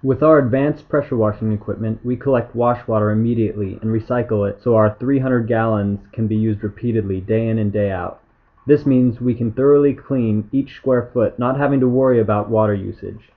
With our advanced pressure washing equipment, we collect wash water immediately and recycle it so our 300 gallons can be used repeatedly day in and day out. This means we can thoroughly clean each square foot, not having to worry about water usage.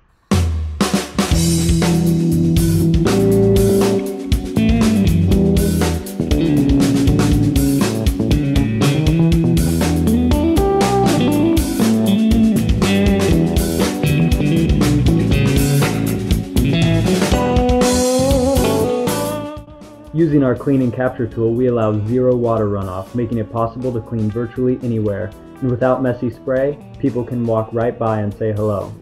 Using our clean and capture tool, we allow zero water runoff, making it possible to clean virtually anywhere, and without messy spray, people can walk right by and say hello.